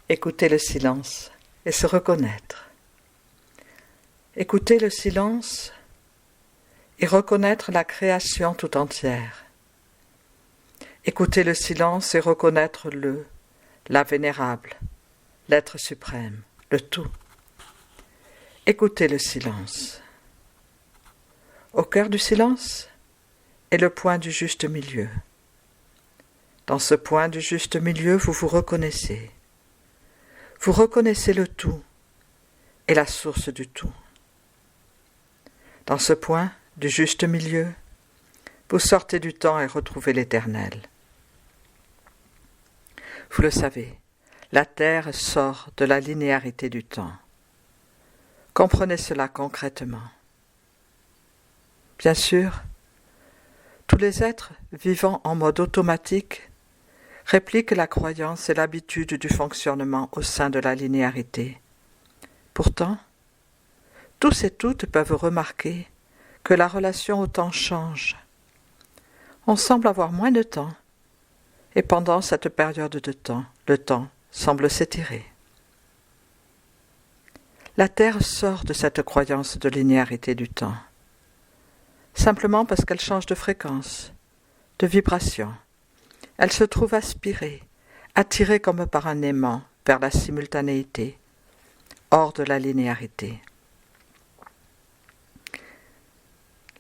Écouter le silence et se reconnaître. Écouter le silence et reconnaître la création tout entière. Écouter le silence et reconnaître la vénérable, l'être suprême, le tout. Écouter le silence. Au cœur du silence est le point du juste milieu. Dans ce point du juste milieu, vous vous reconnaissez. Vous reconnaissez le tout et la source du tout. Dans ce point du juste milieu, vous sortez du temps et retrouvez l'éternel. Vous le savez, la Terre sort de la linéarité du temps. Comprenez cela concrètement. Bien sûr, tous les êtres vivant en mode automatique répliquent la croyance et l'habitude du fonctionnement au sein de la linéarité. Pourtant, tous et toutes peuvent remarquer que la relation au temps change. On semble avoir moins de temps, et pendant cette période de temps, le temps semble s'étirer. La Terre sort de cette croyance de linéarité du temps, simplement parce qu'elle change de fréquence, de vibration. Elle se trouve aspirée, attirée comme par un aimant vers la simultanéité, hors de la linéarité.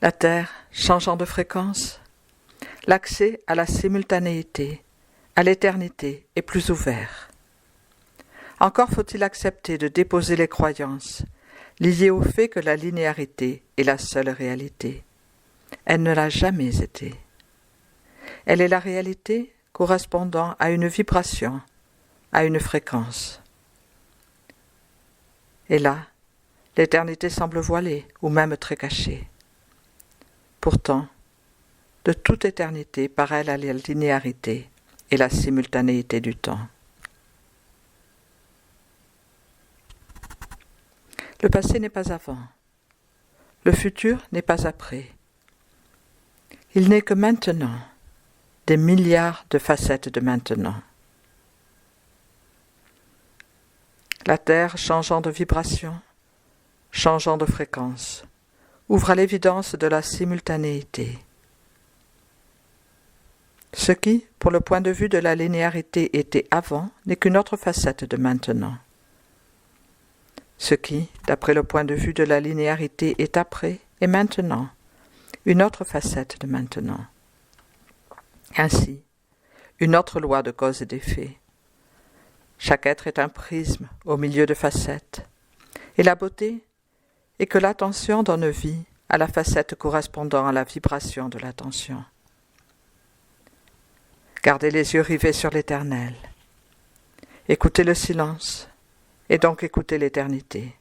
La Terre changeant de fréquence, l'accès à la simultanéité, à l'éternité est plus ouvert. Encore faut-il accepter de déposer les croyances liées au fait que la linéarité est la seule réalité. Elle ne l'a jamais été. Elle est la réalité correspondant à une vibration, à une fréquence. Et là, l'éternité semble voilée ou même très cachée. Pourtant, de toute éternité paraît la linéarité et la simultanéité du temps. Le passé n'est pas avant. Le futur n'est pas après. Il n'est que maintenant, des milliards de facettes de maintenant. La Terre changeant de vibration, changeant de fréquence, ouvre à l'évidence de la simultanéité. Ce qui, pour le point de vue de la linéarité, était avant, n'est qu'une autre facette de maintenant. Ce qui, d'après le point de vue de la linéarité, est après, est maintenant, une autre facette de maintenant. Ainsi, une autre loi de cause et d'effet. Chaque être est un prisme au milieu de facettes, et la beauté est que l'attention donne vie à la facette correspondant à la vibration de l'attention. Gardez les yeux rivés sur l'éternel. Écoutez le silence, et donc écoutez l'éternité.